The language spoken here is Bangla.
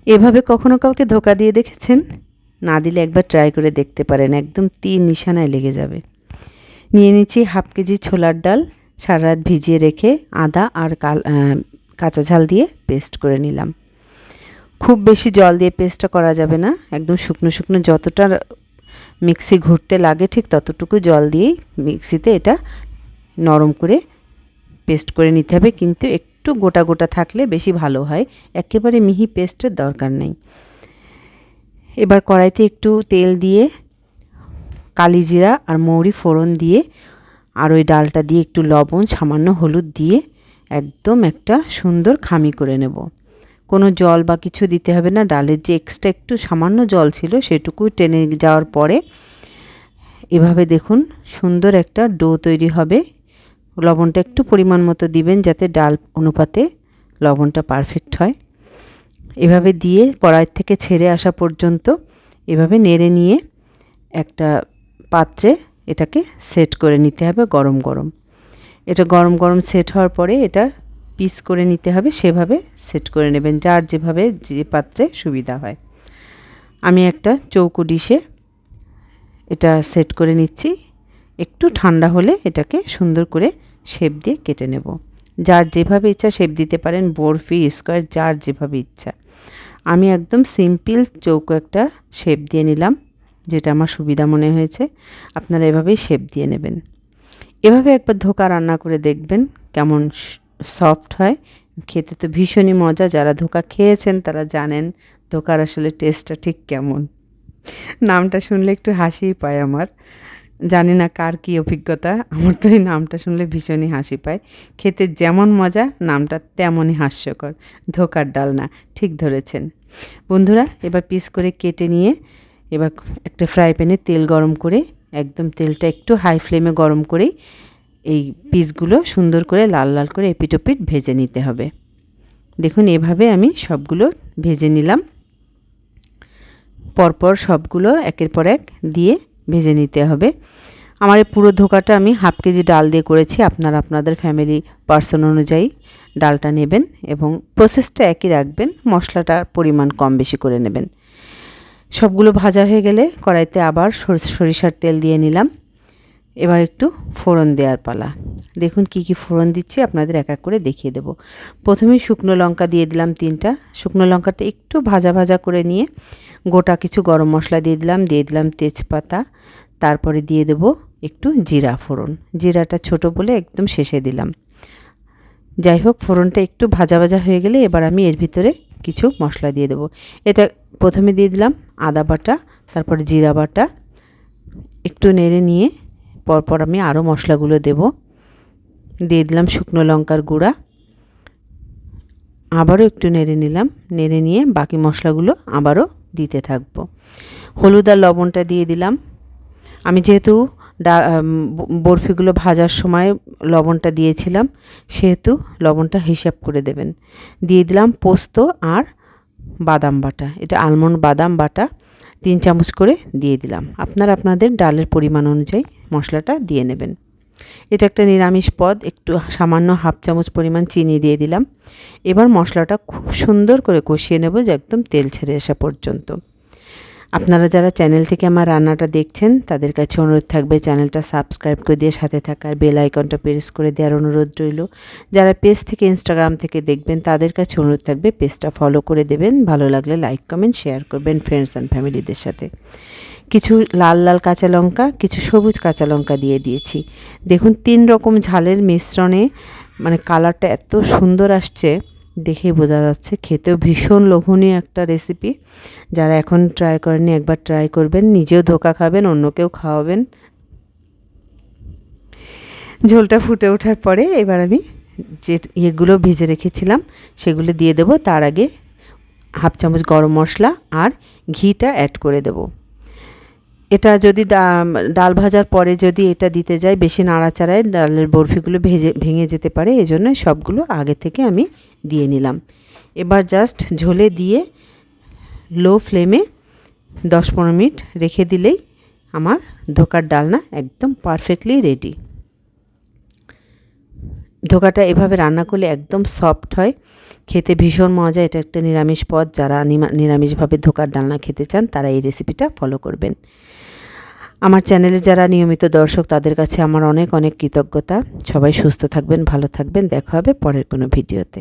এভাবে কখনো কাউকে ধোকা দিয়ে দেখেছেন? না দিলে একবার ট্রাই করে দেখতে পারেন, একদম তীর নিশানায় লেগে যাবে। নিয়ে নিচ্ছি হাফ কেজি ছোলার ডাল, সারা রাত ভিজিয়ে রেখে আদা আর কাঁচা ঝাল দিয়ে পেস্ট করে নিলাম। খুব বেশি জল দিয়ে পেস্টটা করা যাবে না, একদম শুকনো শুকনো, যতটা মিক্সি ঘুরতে লাগে ঠিক ততটুকু জল দিয়েই মিক্সিতে এটা নরম করে পেস্ট করে নিতে হবে, কিন্তু একটু গোটা গোটা থাকলে বেশি ভালো হয়, একেবারে মিহি পেস্টের দরকার নেই। এবার কড়াইতে একটু তেল দিয়ে কালি জিরা আর মৌরি ফোড়ন দিয়ে আর ওই ডালটা দিয়ে একটু লবণ, সামান্য হলুদ দিয়ে একদম একটা সুন্দর খামি করে নেব। কোনো জল বা কিছু দিতে হবে না, ডালের যে এক্সট্রা একটু সামান্য জল ছিল সেটুকু টেনে যাওয়ার পরে এভাবে দেখুন সুন্দর একটা ডো তৈরি হবে। লবণটা একটু পরিমাণ মতো দিবেন যাতে ডাল অনুপাতে লবণটা পারফেক্ট হয়। এভাবে দিয়ে কড়াই থেকে ছেড়ে আসা পর্যন্ত এভাবে নেড়ে নিয়ে একটা পাত্রে এটাকে সেট করে নিতে হবে গরম গরম। এটা গরম গরম সেট হওয়ার পরে এটা পিস করে নিতে হবে, সেভাবে সেট করে নেবেন যার যেভাবে যে পাত্রে সুবিধা হয়। আমি একটা চৌকো ডিশে এটা সেট করে নিচ্ছি। একটু ঠান্ডা হলে এটাকে সুন্দর করে শেপ দিয়ে কেটে নেব। যার যেভাবে ইচ্ছা শেপ দিতে পারেন, বরফি, স্কোয়ার, যার যেভাবে ইচ্ছা। আমি একদম সিম্পল চৌকো একটা শেপ দিয়ে নিলাম, যেটা আমার সুবিধা মনে হয়েছে। আপনারা এভাবেই শেপ দিয়ে নেবেন। এভাবে একবার ধোকা রান্না করে দেখবেন কেমন সফট হয়। খেতে তো ভীষণই মজা, যারা ধোকা খেয়েছেন তারা জানেন ধোকার আসলে টেস্টটা ঠিক কেমন। নামটা শুনলে একটু হাসিই পায় আমার। জানি না কার কী অভিজ্ঞতা, আমার তো এই নামটা শুনলে ভীষণই হাসি পায়। খেতে যেমন মজা, নামটা তেমনই হাস্যকর। ধোকার ডালনা, ঠিক ধরেছেন। বন্ধুরা, এবার পিস করে কেটে নিয়ে এবার একটা ফ্রাই প্যানে তেল গরম করে, একদম তেলটা একটু হাই ফ্লেমে গরম করেই এই পিসগুলো সুন্দর করে লাল লাল করে এপিট ওপিট ভেজে নিতে হবে। দেখুন এভাবে আমি সবগুলো ভেজে নিলাম। পরপর সবগুলো একের পর এক দিয়ে ভেজে নিতে হবে। আমার এই পুরো ধোকাটা আমি হাফ কেজি ডাল দিয়ে করেছি। আপনারা আপনাদের ফ্যামিলি পার্সন অনুযায়ী ডালটা নেবেন এবং প্রসেসটা একই রাখবেন, মশলাটার পরিমাণ কম বেশি করে নেবেন। সবগুলো ভাজা হয়ে গেলে কড়াইতে আবার সরিষার তেল দিয়ে নিলাম। এবার একটু ফোড়ন দেওয়ার পালা। দেখুন কি কি ফোড়ন দিচ্ছি আপনাদের এক এক করে দেখিয়ে দেব। প্রথমেই শুকনো লঙ্কা দিয়ে দিলাম 3টা। শুকনো লঙ্কাটা একটু ভাজা ভাজা করে নিয়ে গোটা কিছু গরম মশলা দিয়ে দিলাম তেজপাতা, তারপরে দিয়ে দেব একটু জিরা ফোড়ন। জিরাটা ছোট বলে একদম শেষে দিলাম। যাই হোক, ফোড়নটা একটু ভাজা ভাজা হয়ে গেলে এবার আমি এর ভিতরে কিছু মশলা দিয়ে দেব। এটা প্রথমে দিয়ে দিলাম আদা বাটা, তারপরে জিরা বাটা। একটু নেড়ে নিয়ে পরপর আমি আরও মশলাগুলো দেব। দিয়ে দিলাম শুকনো লঙ্কার গুঁড়া, আবারও একটু নেড়ে নিলাম। নেড়ে নিয়ে বাকি মশলাগুলো আবারও দিতে থাকবো। হলুদ আর লবণটা দিয়ে দিলাম। আমি যেহেতু বরফিগুলো ভাজার সময় লবণটা দিয়েছিলাম, সেহেতু লবণটা হিসাব করে দেবেন। দিয়ে দিলাম পোস্ত আর বাদাম বাটা, এটা আলমন্ড বাদাম বাটা 3 চামচ করে দিয়ে দিলাম। আপনারা আপনাদের ডালের পরিমাণ অনুযায়ী মশলাটা দিয়ে নেবেন। এটা একটা নিরামিষ পদ, একটু সামান্য হাফ চামচ পরিমাণ চিনি দিয়ে দিলাম। এবার মশলাটা খুব সুন্দর করে কষিয়ে নেব যে একদম তেল ছেড়ে আসা পর্যন্ত। আপনারা যারা চ্যানেল থেকে আমার রান্নাটা দেখছেন তাদের কাছে অনুরোধ থাকবে চ্যানেলটা সাবস্ক্রাইব করে দিয়ে সাথে থাকার, বেল আইকনটা প্রেস করে দেওয়ার অনুরোধ রইল। যারা পেজ থেকে ইনস্টাগ্রাম থেকে দেখবেন তাদের কাছে অনুরোধ থাকবে পেজটা ফলো করে দেবেন। ভালো লাগলে লাইক কমেন্ট শেয়ার করবেন ফ্রেন্ডস অ্যান্ড ফ্যামিলিদের সাথে। কিছু লাল লাল কাঁচা লঙ্কা, কিছু সবুজ কাঁচা লঙ্কা দিয়ে দিয়েছি। দেখুন 3 রকম ঝালের মিশ্রণে মানে কালারটা এত সুন্দর আসছে, দেখেই বোঝা যাচ্ছে। খেতেও ভীষণ লোভনীয় একটা রেসিপি। যারা এখন ট্রাই করেননি একবার ট্রাই করবেন, নিজেও ধোকা খাবেন, অন্যকেও খাওয়াবেন। ঝোলটা ফুটে ওঠার পরে এবার আমি যে ইয়েগুলো ভেজে রেখেছিলাম সেগুলো দিয়ে দেব। তার আগে হাফ চামচ গরম মশলা আর ঘিটা অ্যাড করে দেব। এটা যদি ডাল ভাজার পরে যদি এটা দিতে যাই, বেশি নাড়াচাড়ায় ডালের বরফিগুলো ভেঙে যেতে পারে, এজন্য সবগুলো আগে থেকে আমি দিয়ে নিলাম। এবার জাস্ট ঝোলে দিয়ে লো ফ্লেমে 10-15 মিনিট রেখে দিলেই আমার ধোকার ডালনা একদম পারফেক্টলি রেডি। ধোকাটা এভাবে রান্না করলে একদম সফট হয়, খেতে ভীষণ মজা। এটা একটা নিরামিষ পদ, যারা নিরামিষভাবে ধোকার ডালনা খেতে চান তারা এই রেসিপিটা ফলো করবেন। আমার চ্যানেলে যারা নিয়মিত দর্শক তাদের কাছে আমার অনেক অনেক কৃতজ্ঞতা। সবাই সুস্থ থাকবেন, ভালো থাকবেন। দেখা হবে পরের কোনো ভিডিওতে।